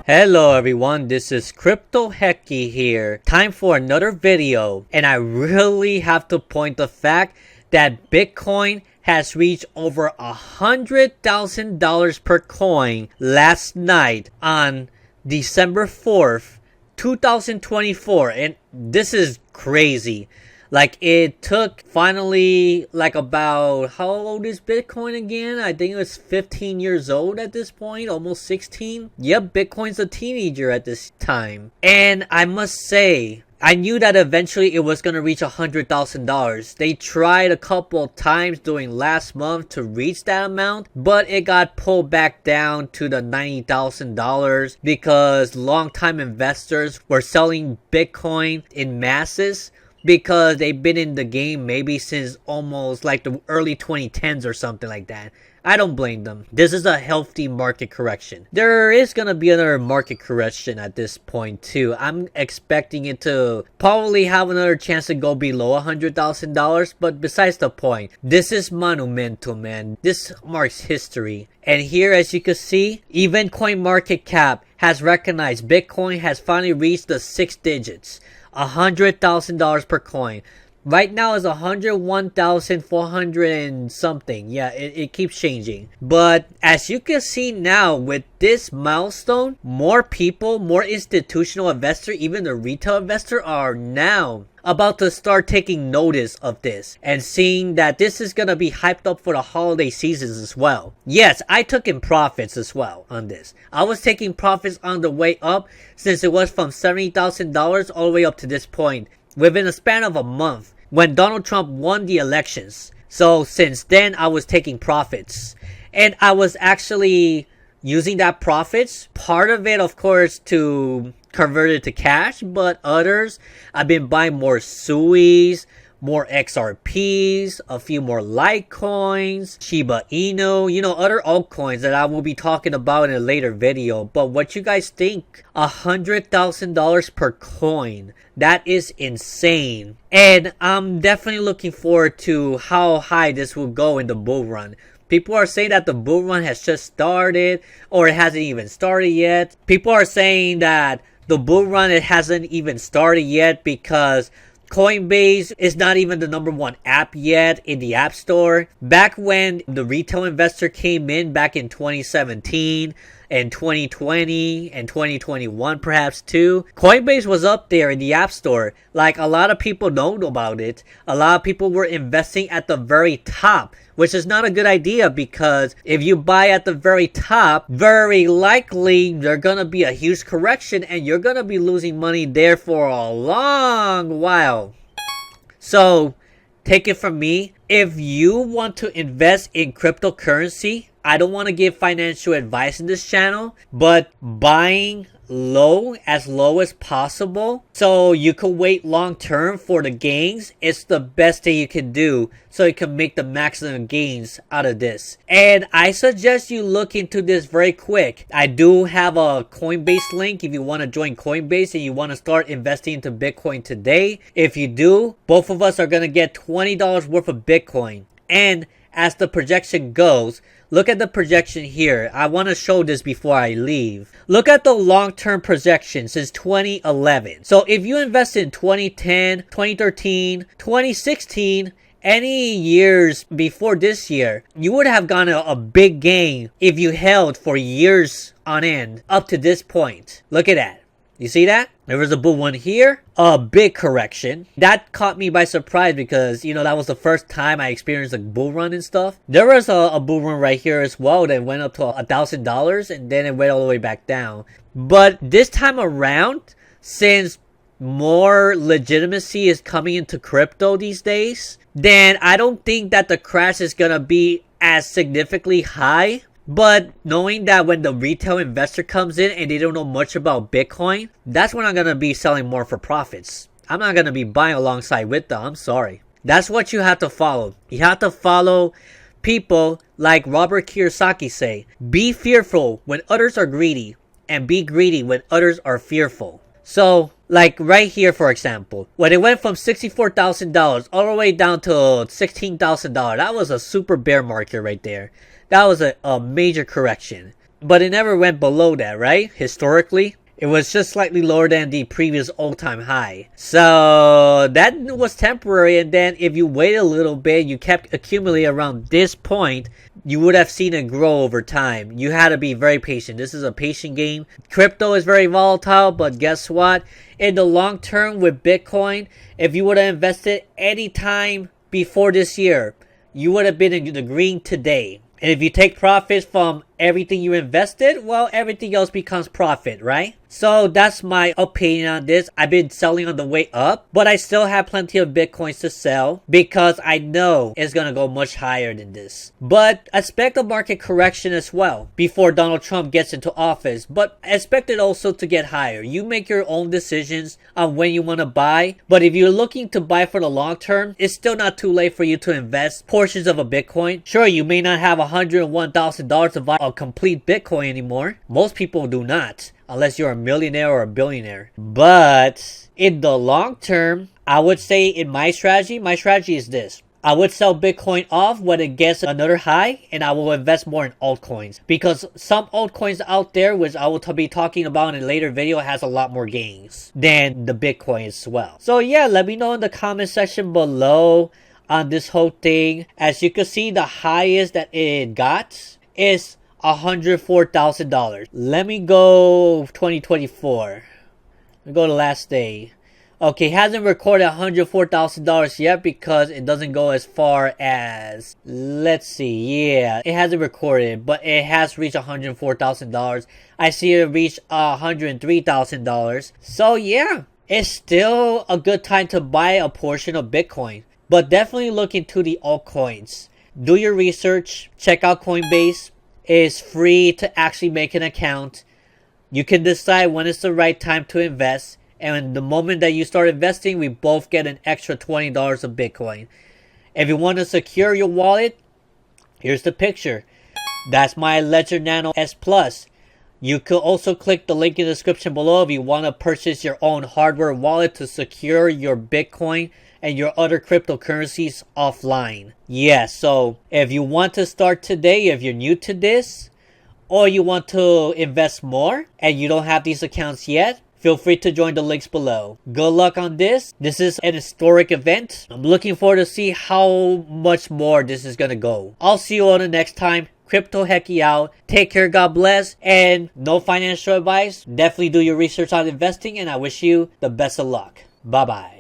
Hello everyone, this is CryptoHecky here. Time for another video, and I really have to point the fact that Bitcoin has reached over $100,000 per coin last night on December 4th, 2024, and this is crazy. Like, it took finally, about, how old is Bitcoin again? I think it was 15 years old at this point, almost 16. Yep, Bitcoin's a teenager at this time. And I must say, I knew that eventually it was going to reach $100,000. They tried a couple times during last month to reach that amount, but it got pulled back down to the $90,000 because long-time investors were selling Bitcoin in masses, because they've been in the game maybe since almost like the early 2010s or something like that. I don't blame them. This is a healthy market correction. There is going to be another market correction at this point too. I'm expecting it to probably have another chance to go below $100,000, but besides the point, this is monumental, man. This marks history. And here, as you can see, even CoinMarketCap has recognized Bitcoin has finally reached the 6 digits. $100,000 per coin. Right now is 101,400 and something. Yeah, it keeps changing. But as you can see now with this milestone, more people, more institutional investors, even the retail investor, are now about to start taking notice of this and seeing that this is going to be hyped up for the holiday seasons as well. Yes, I took in profits as well on this. I was taking profits on the way up since it was from $70,000 all the way up to this point within a span of a month when Donald Trump won the elections. So since then, I was taking profits, and I was actually using that profits, part of it of course to convert it to cash, but others I've been buying more SUIs, more XRPs, a few more Litecoins, Shiba Inu, other altcoins that I will be talking about in a later video. But what you guys think? $100,000 per coin. That is insane. And I'm definitely looking forward to how high this will go in the bull run. People are saying that the bull run has just started, or it hasn't even started yet. People are saying that the bull run, it hasn't even started yet because Coinbase is not even the #1 app yet in the App Store. Back when the retail investor came in back in 2017 and 2020 and 2021 perhaps too, Coinbase was up there in the App Store. Like, a lot of people know about it. A lot of people were investing at the very top, which is not a good idea, because if you buy at the very top, very likely there's gonna be a huge correction and you're gonna be losing money there for a long while. So take it from me, if you want to invest in cryptocurrency, I don't want to give financial advice in this channel, but buying low as possible so you can wait long term for the gains, it's the best thing you can do so you can make the maximum gains out of this. And I suggest you look into this very quick. I do have a Coinbase link if you want to join Coinbase and you want to start investing into Bitcoin today. If you do, both of us are going to get $20 worth of Bitcoin. And as the projection goes, look at the projection here. I want to show this before I leave. Look at the long-term projection since 2011. So if you invest in 2010, 2013, 2016, any years before this year, you would have gotten a big gain if you held for years on end up to this point. Look at that. You see that? There was a bull run here, a big correction. That caught me by surprise because, that was the first time I experienced a bull run and stuff. There was a bull run right here as well that went up to $1,000 and then it went all the way back down. But this time around, since more legitimacy is coming into crypto these days, then I don't think that the crash is gonna be as significantly high. But knowing that when the retail investor comes in and they don't know much about Bitcoin, that's when I'm going to be selling more for profits. I'm not going to be buying alongside with them. I'm sorry. That's what you have to follow. You have to follow people like Robert Kiyosaki say, be fearful when others are greedy and be greedy when others are fearful. So, like right here, for example, when it went from $64,000 all the way down to $16,000, that was a super bear market right there. That was a major correction. but it never went below that, right? Historically, it was just slightly lower than the previous all-time high. So that was temporary, and then if you wait a little bit, you kept accumulating around this point, you would have seen it grow over time. You had to be very patient. This is a patient game. Crypto is very volatile, but guess what? In the long term with Bitcoin, if you would have invested any time before this year, you would have been in the green today. And if you take profits from everything you invested, well, everything else becomes profit, right? So that's my opinion on this. I've been selling on the way up, but I still have plenty of Bitcoins to sell because I know it's going to go much higher than this. But expect a market correction as well before Donald Trump gets into office, but expect it also to get higher. You make your own decisions on when you want to buy, but if you're looking to buy for the long term, it's still not too late for you to invest portions of a Bitcoin. Sure, you may not have $101,000 to buy a complete Bitcoin anymore. Most people do not, unless you're a millionaire or a billionaire. But in the long term, I would say in my strategy is this. I would sell Bitcoin off when it gets another high, and I will invest more in altcoins. Because some altcoins out there, which I will be talking about in a later video, has a lot more gains than the Bitcoin as well. So yeah, let me know in the comment section below on this whole thing. As you can see, the highest that it got is $104,000. Let me go 2024. Let me go to last day. Okay, hasn't recorded $104,000 yet because it doesn't go as far as, let's see, yeah, it hasn't recorded, but it has reached $104,000. I see it reached $103,000. So yeah, it's still a good time to buy a portion of Bitcoin, but definitely look into the altcoins. Do your research, check out Coinbase. It's free to actually make an account. You can decide when it's the right time to invest. And the moment that you start investing, we both get an extra $20 of Bitcoin. If you want to secure your wallet, here's the picture. That's my Ledger Nano S Plus. You could also click the link in the description below if you want to purchase your own hardware wallet to secure your Bitcoin and your other cryptocurrencies offline. Yeah, so if you want to start today, if you're new to this, or you want to invest more and you don't have these accounts yet, feel free to join the links below. Good luck on this. This is an historic event. I'm looking forward to see how much more this is going to go. I'll see you on the next time. CryptoHecky out. Take care, God bless, and no financial advice. Definitely do your research on investing, and I wish you the best of luck. Bye-bye.